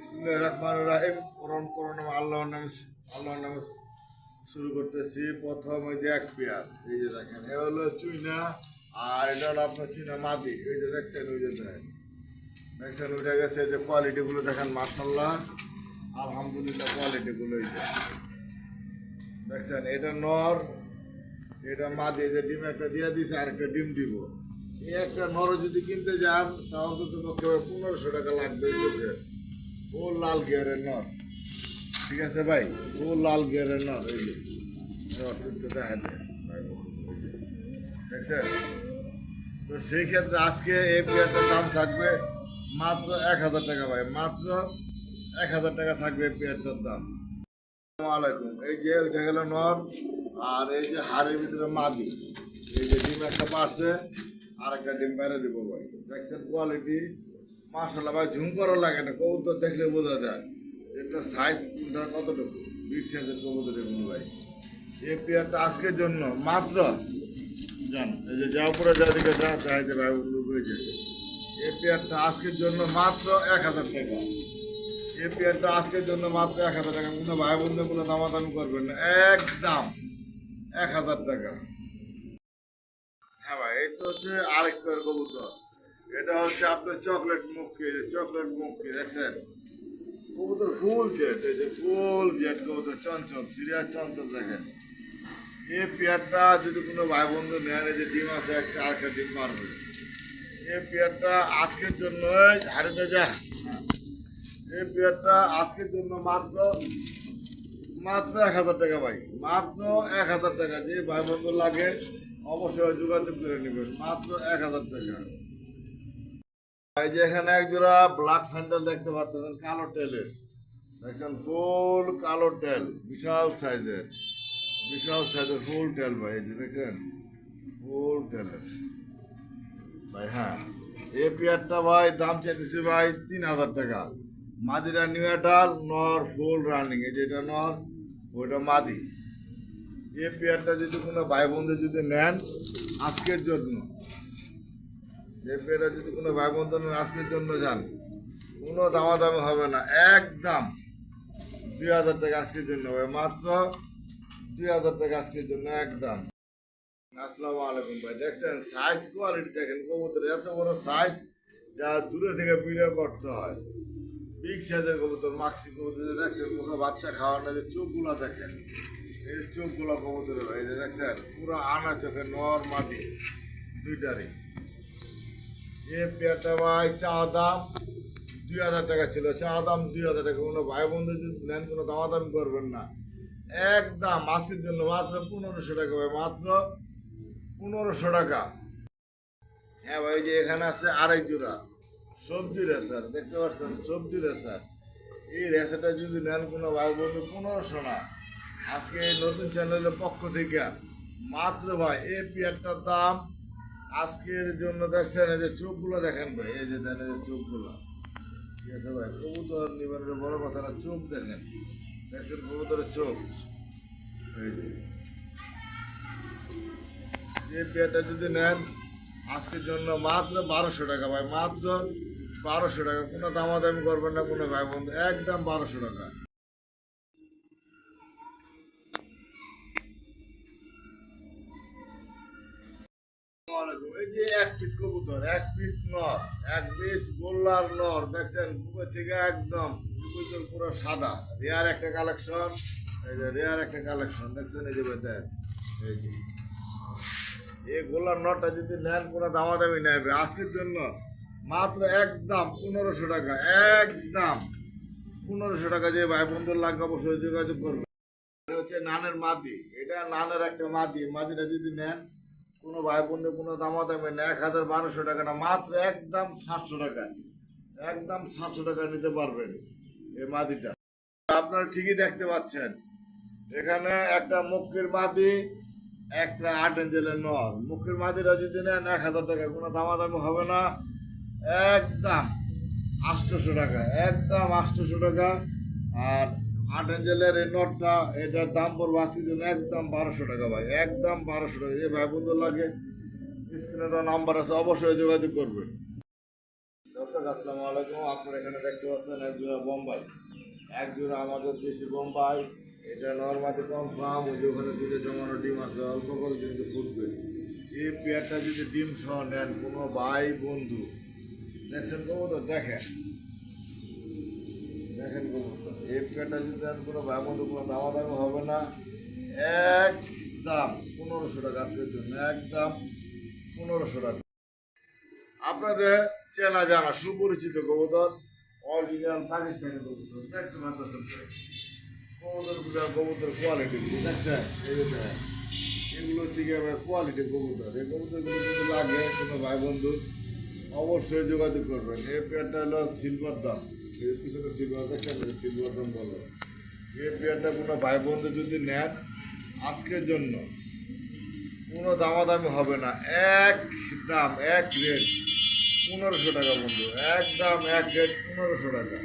বিসমিল্লাহির রহমানির রহিম। কোরআন কোরআন আল্লাহর নামে শুরু করতেছি। প্রথম ওই যে এক পেয়ার, এই যে দেখেন, এ হলো চুইনা, আর এটা হলো আপনার চুইনা মাদি। এই যে দেখছেন, ওই যে দেখছেন উঠে গেছে। যে কোয়ালিটিগুলো দেখেন, মাশাআল্লাহ আলহামদুলিল্লাহ, কোয়ালিটিগুলো এই যে দেখছেন। এটা নর, এটা মাদি। যে ডিম একটা দিয়ে দিছে, আর একটা ডিম দিব। এই একটা নর যদি কিনতে যান, তা অন্তত পক্ষে 1500 টাকা লাগবে। চোখের ও লাল গিয়ারের নর, ঠিক আছে ভাই, ও লাল গিয়ারের নর। এই যে দেখা যায়, দেখছেন। তো সেই ক্ষেত্রে আজকে এই পেয়ারটার দাম থাকবে মাত্র 1000 টাকা ভাই, মাত্র 1000 টাকা থাকবে এই পেয়ারটার দাম। আসসালামু আলাইকুম। এই যে ওইটা গেল নর, আর এই যে হাড়ের ভিতরে মাদি। এই যে ডিম একটা পারছে, আর একটা ডিম বাইরে দিব ভাই। দেখছেন কোয়ালিটি, মাশাআল্লাহ ভাই, ঝুম করা লাগে না, কবুতর দেখলে বোঝা যায় এটা সাইজ কতটুকু। বিগ সাইজের কবুতর এগুলো ভাই। এই পেয়ারটা আজকের জন্য মাত্র জান, এই যে যা উপরে যা দিকে যা চাইছে ভাই, হয়ে যায়। এই পেয়ারটা আজকের জন্য মাত্র 1000 টাকা। এই পেয়ারটা আজকের জন্য মাত্র 1000 টাকা। কোনো ভাই বন্ধু কোনো দামাদামি করবেন না, একদম 1000 টাকা। হ্যাঁ ভাই, এই তো হচ্ছে আরেক পেয়ার কবুতর। এটা হচ্ছে আপনার চকলেট মুখী। চকলেট মুখী দেখছেন, কবুতর ফুল জেট। এই যে ফুল জেট কবুতর, চঞ্চল, সিরিয়াস চঞ্চল। দেখেন এই পেয়ারটা যদি কোনো ভাই বন্ধু নেন, এই যে ডিম আছে একটা, আরেকটা ডিম পারবে। এই পেয়ারটা আজকের জন্য হারিতে যা, এই পেয়ারটা আজকের জন্য মাত্র 1000 টাকা ভাই, মাত্র 1000 টাকা। যে ভাই বন্ধু লাগে অবশ্যই যোগাযোগ করে নেবেন, মাত্র 1000 টাকা। এই যে এখানে এক জোড়া ব্ল্যাক ফ্যান্ডেল দেখতে পাচ্ছেন, কালো টেলের। দেখছেন ফুল কালো টেল, বিশাল সাইজের, বিশাল সাইজের ফুল টেল ভাই। এই যে দেখছেন ফুল টেলের ভাই। হ্যাঁ, এই পেয়ারটা ভাই দাম চাইতেছি ভাই 3000 টাকা। মাদিরা নিউটাল, নর ফুল রানিং। এই যে এটা নর, ওইটা মাদি। এই পেয়ারটা যদি কোনো ভাই বন্ধু যদি নেন আজকের জন্য, এই পেয়ারটা যদি কোনো ভাই বন্ধু নেন আজকের জন্য যান, কোনো দামাদামি হবে না, একদম 2000 টাকা আজকের জন্য ভাই, মাত্র 2000 টাকা আজকের জন্য একদম। আসসালামু আলাইকুম ভাই। দেখছেন সাইজ কোয়ালিটি দেখেন, কবুতর এত বড় সাইজ, যা দূরে থেকে ভিডিও করতে হয়। বিগ সাইজের কবুতর, মাক্সি কবুতর। দেখছেন মুখে বাচ্চা খাওয়ানো, যে চোখগুলো দেখেন, এই চোখগুলো কবুতরের ভাই। যে দেখছেন পুরো আনা চোখে, নর মাদি দুইটারই। এই পেয়ারটা ভাই চা দাম 2000 টাকা ছিল, চা দাম 2000 টাকা। কোনো ভাই বন্ধু যদি নেন কোনো দামাদামি করবেন না, একদম আজকের জন্য মাত্র 1500 টাকা ভাই, মাত্র 1500 টাকা। হ্যাঁ ভাই, যে এখানে আছে আরেক জোড়া সবজি রেসার, দেখতে পাচ্ছেন সবজি রেসার। এই রেসারটা যদি নেন কোনো ভাই বন্ধু 1500 না, আজকে এই নতুন চ্যানেলের পক্ষ থেকে মাত্র ভাই এই পেয়ারটার দাম আজকের জন্য। দেখছেন এই যে চোখগুলো দেখেন ভাই, এই যে দেন, এই যে চোখগুলো, ঠিক আছে ভাই। কবুতর নিবেন, বড় কথা না, চোখ দেখেন, দেখছেন কবুতরের চোখ। এই যে পেয়ারটা যদি নেন আজকের জন্য মাত্র 1200 টাকা ভাই, মাত্র 1200 টাকা। কোনো দামাদামি করবেন না কোনো ভাই বন্ধু, একদম 1200 টাকা। এই যে এক পিস কবুতর, এক পিস নর, এক পিস গোল্লার নর। দেখছেন বুকের থেকে একদম পুরো সাদা, রেয়ার একটা কালেকশন। এই যে রেয়ার একটা কালেকশন দেখছেন, এই যে বেতের। এই যে এই গোল্লার নরটা যদি নেন কোনো দামাদামি নেবে আজকের জন্য মাত্র একদম 1500 টাকা, একদম 1500 টাকা। যে ভাই বন্ধুর লাগবে অবশ্যই যোগাযোগ করবে। এটা হচ্ছে নানের মাদি, এটা নানের একটা মাদি। মাদিটা যদি নেন কোনো ভাই বন্ধু কোনো দামাদামি নেই, 1200 টাকা না, মাত্র একদম 700 টাকা, একদম 700 টাকা নিতে পারবেন এই মাদিটা। আপনারা ঠিকই দেখতে পাচ্ছেন, এখানে একটা মুখের মাদি, একটা 8 ইঞ্চেলের নর। মুখের মাদিরা যদি নেন 1000 টাকা, কোনো দামাদামি হবে না, একদম 800 টাকা, একদম 800 টাকা। আর 8 ইঞ্চেলের এই নটটা, এটার দাম পড়বে আজকের জন্য একদম 1200 টাকা ভাই, একদম 1200 টাকা। এই ভাই বন্ধু লাগে স্ক্রিনে তো নাম্বার আছে, অবশ্যই যোগাযোগ করবেন। দর্শক আসসালামু আলাইকুম। আপনারা এখানে দেখতে পাচ্ছেন এক জোড়া বোম্বাই, এক জোড়া আমাদের দেশি বোম্বাই। এটা নর্মাদি কনফার্ম, ওই যে ওখানে দুটো জমানো ডিম আছে, অল্প করে কিন্তু ফুটবে। এই পেয়ারটা যদি ডিম সহ নেন কোনো ভাই বন্ধু, দেখছেন কবুতর, দেখেন দেখেন কবুতর, এই পেয়ারটা যদি নেন কোনো ভাই বন্ধু কোনো দামাদামি হবে না। একদম 1500 টাকা আজকের জন্য, একদম 1500 টাকা। আপনাদের চেনা জানা সুপরিচিত কবুতর, অরিজিনাল পাকিস্তানি কবুতর, দেখতে পাচ্ছেন কবুতরগুলো, কবুতর কোয়ালিটি দেখছেন, এই যে দেখেন, এগুলো হচ্ছে কি কোয়ালিটি কবুতর। এই কবুতরগুলো যদি লাগে কোনো ভাই বন্ধু অবশ্যই যোগাযোগ করবেন। এই পেয়ারটা হলো সিলভার দাম, এর পিছনে সিলভার দেখছেন, সিলভার দাম বলো। এই পেয়ারটা কোনো ভাই বন্ধু যদি নেন আজকের জন্য কোনো দামাদামি হবে না, এক দাম এক রেট 1500 টাকা বন্ধু, একদম এক রেট 1500 টাকা।